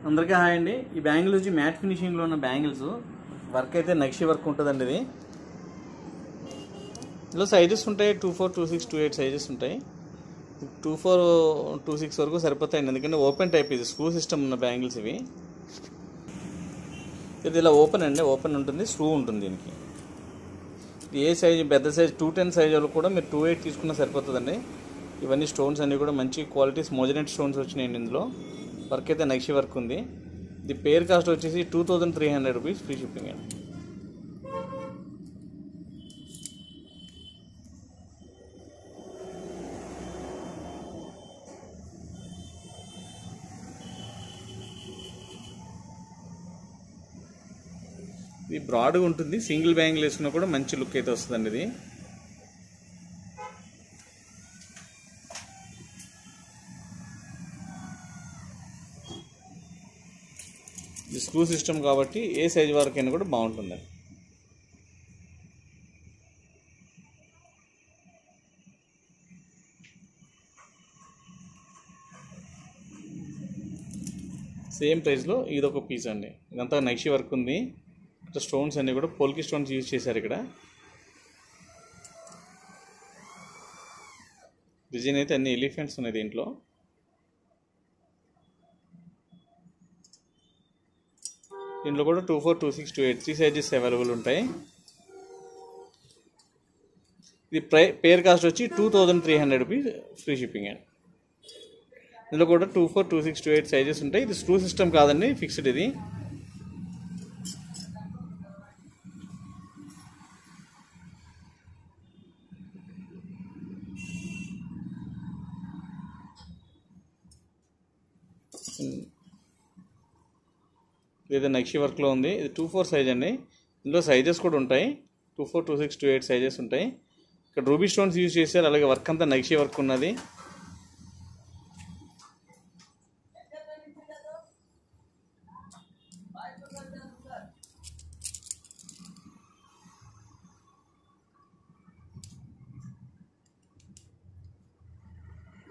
అందరికీ హాయ్ అండి. ఈ బ్యాంగిల్స్ వచ్చి మ్యాట్ ఫినిషింగ్లో ఉన్న బ్యాంగిల్స్. వర్క్ అయితే నక్షి వర్క్ ఉంటుందండి. ఇది ఇందులో సైజెస్ ఉంటాయి. 24, 26, 28 సైజెస్ ఉంటాయి. 24, 26 వరకు సరిపోతాయండి, ఎందుకంటే ఓపెన్ టైప్ ఇది, స్క్రూ సిస్టమ్ ఉన్న బ్యాంగిల్స్ ఇవి. ఇది ఇలా ఓపెన్ అండి, ఓపెన్ ఉంటుంది, స్క్రూ ఉంటుంది దీనికి. ఏ సైజు పెద్ద సైజ్ 210 సైజ్ వాళ్ళు కూడా మీరు 28 తీసుకున్నా సరిపోతుందండి. ఇవన్నీ స్టోన్స్ అన్నీ కూడా మంచి క్వాలిటీస్ మోజనైట్ స్టోన్స్ వచ్చినాయండి. ఇందులో వర్క్ అయితే నక్షి వర్క్ ఉంది. ఇది పేర్ కాస్ట్ వచ్చేసి 2300 రూపీస్, ఫ్రీ షిప్పింగ్ అండి. ఇది బ్రాడ్గా ఉంటుంది, సింగిల్ బ్యాంగిల్ వేసుకున్నా కూడా మంచి లుక్ అయితే వస్తుందండి. ఇది ఇది స్క్రూ సిస్టమ్ కాబట్టి ఏ సైజ్ వరకైనా కూడా బాగుంటుంది. సేమ్ ప్రైస్లో ఇదొక పీస్ అండి. ఇదంతా నక్షి వర్క్ ఉంది. ఇక్కడ స్టోన్స్ అన్నీ కూడా పోల్కి స్టోన్స్ యూజ్ చేశారు. ఇక్కడ డిజైన్ అయితే అన్ని ఎలిఫెంట్స్ ఉన్నాయి దీంట్లో. దీంట్లో కూడా 24, 26, 28 3 సైజెస్ అవైలబుల్ ఉంటాయి. ఇది పేర్ కాస్ట్ వచ్చి 2300 రూపీస్, ఫ్రీ షిప్పింగ్ అండి. ఇందులో కూడా 24, 26, 28 సైజెస్ ఉంటాయి. ఇది స్క్రూ సిస్టమ్ కాదండి, ఫిక్స్డ్ ఇది. ఇది నక్షి వర్క్లో ఉంది. ఇది 24 సైజ్ అండి. ఇందులో సైజెస్ కూడా ఉంటాయి. 24, 26, 28 సైజెస్ ఉంటాయి. ఇక్కడ రూబీ స్టోన్స్ యూజ్ చేశారు. అలాగే వర్క్ అంతా నక్షి వర్క్ ఉన్నది.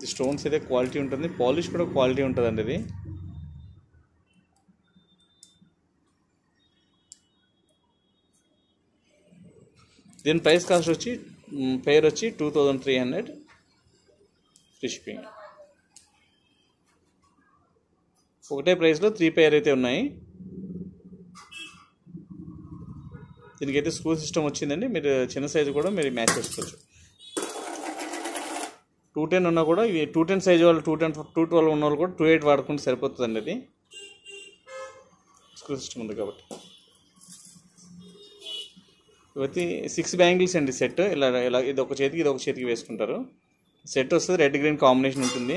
ఈ స్టోన్స్ అయితే క్వాలిటీ ఉంటుంది, పాలిష్ కూడా క్వాలిటీ ఉంటుందండి. ఇది దీని ప్రైస్ కాస్ట్ వచ్చి పేర్ వచ్చి 2300, ఫ్రీ షిప్పింగ్. ఒకటే ప్రైస్లో 3 పేర్ అయితే ఉన్నాయి. దీనికైతే స్క్రూ సిస్టమ్ వచ్చిందండి. మీరు చిన్న సైజు కూడా మీరు మ్యాచ్ చేసుకోవచ్చు. 210 ఉన్నా కూడా ఇవి 210 సైజు వాళ్ళు 210, 212 ఉన్న వాళ్ళు కూడా 28 వాడుకుంటే సరిపోతుందండి. అది స్క్రూ సిస్టమ్ ఉంది కాబట్టి. ఇవైతే 6 బ్యాంగిల్స్ అండి సెట్. ఇలా ఇది ఒక చేతికి ఇది ఒక చేతికి వేసుకుంటారు. సెట్ వస్తుంది, రెడ్ గ్రీన్ కాంబినేషన్ ఉంటుంది.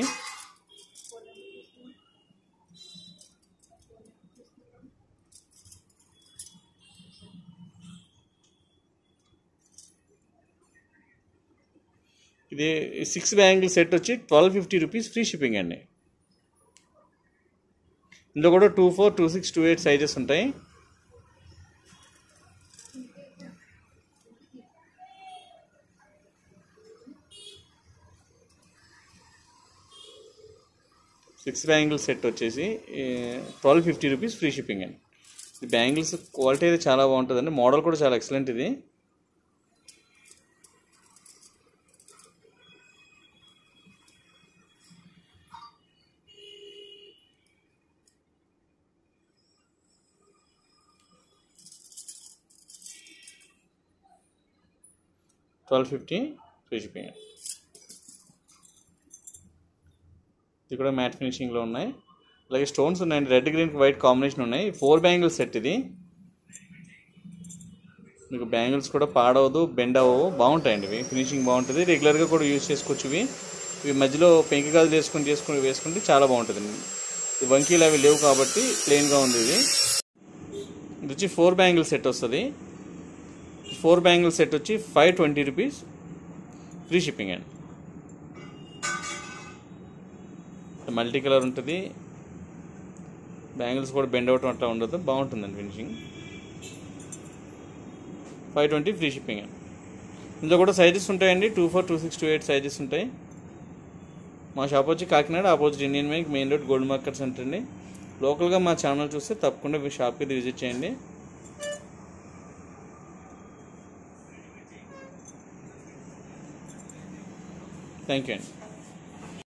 ఇది 6 బ్యాంగిల్ సెట్ వచ్చి 1250 రూపీస్, ఫ్రీ షిప్పింగ్ అండి. ఇందులో కూడా 24, 26, 28 సైజెస్ ఉంటాయి. సిక్స్ బ్యాంగిల్ సెట్ వచ్చేసి 1250 రూపీస్, ఫ్రీ షిప్పింగ్ అండి. ఈ బ్యాంగిల్స్ క్వాలిటీ అయితే చాలా బాగుంటుందండి. మోడల్ కూడా చాలా ఎక్సలెంట్. ఇది $1250, ఫ్రీ షిప్పింగ్ అండి. ఇది కూడా మ్యాట్ ఫినిషింగ్లో ఉన్నాయి. అలాగే స్టోన్స్ ఉన్నాయండి, రెడ్ గ్రీన్ వైట్ కాంబినేషన్ ఉన్నాయి. 4 బ్యాంగిల్ సెట్ ఇది. మీకు బ్యాంగిల్స్ కూడా పాడవదు, బెండ్ అవ్వవు, బాగుంటాయండి. ఇవి ఫినిషింగ్ బాగుంటుంది. రెగ్యులర్గా కూడా యూజ్ చేసుకోవచ్చు. ఇవి మధ్యలో పెంకి గాజులు వేసుకుంటే చాలా బాగుంటుందండి. ఈ వంకీలు అవి లేవు కాబట్టి ప్లెయిన్గా ఉంది. ఇది వచ్చి 4 బ్యాంగిల్ సెట్ వస్తుంది. 4 బ్యాంగిల్ సెట్ వచ్చి 520 రూపీస్, ఫ్రీ షిప్పింగ్ అండి. మల్టీ కలర్ ఉంటుంది. బ్యాంగిల్స్ కూడా బెండ్ అవటం అట్లా ఉండదు, బాగుంటుందండి ఫినిషింగ్. 520, ఫ్రీ షిప్పింగ్ అండి. ఇందులో కూడా సైజెస్ ఉంటాయండి. 24, 26, 28 సైజెస్ ఉంటాయి. మా షాప్ వచ్చి Kakinada opposite Indian bank main rolled gold market centre అండి. లోకల్గా మా ఛానల్ చూస్తే తప్పకుండా మీ షాప్కి విజిట్ చేయండి. థ్యాంక్ యూ అండి.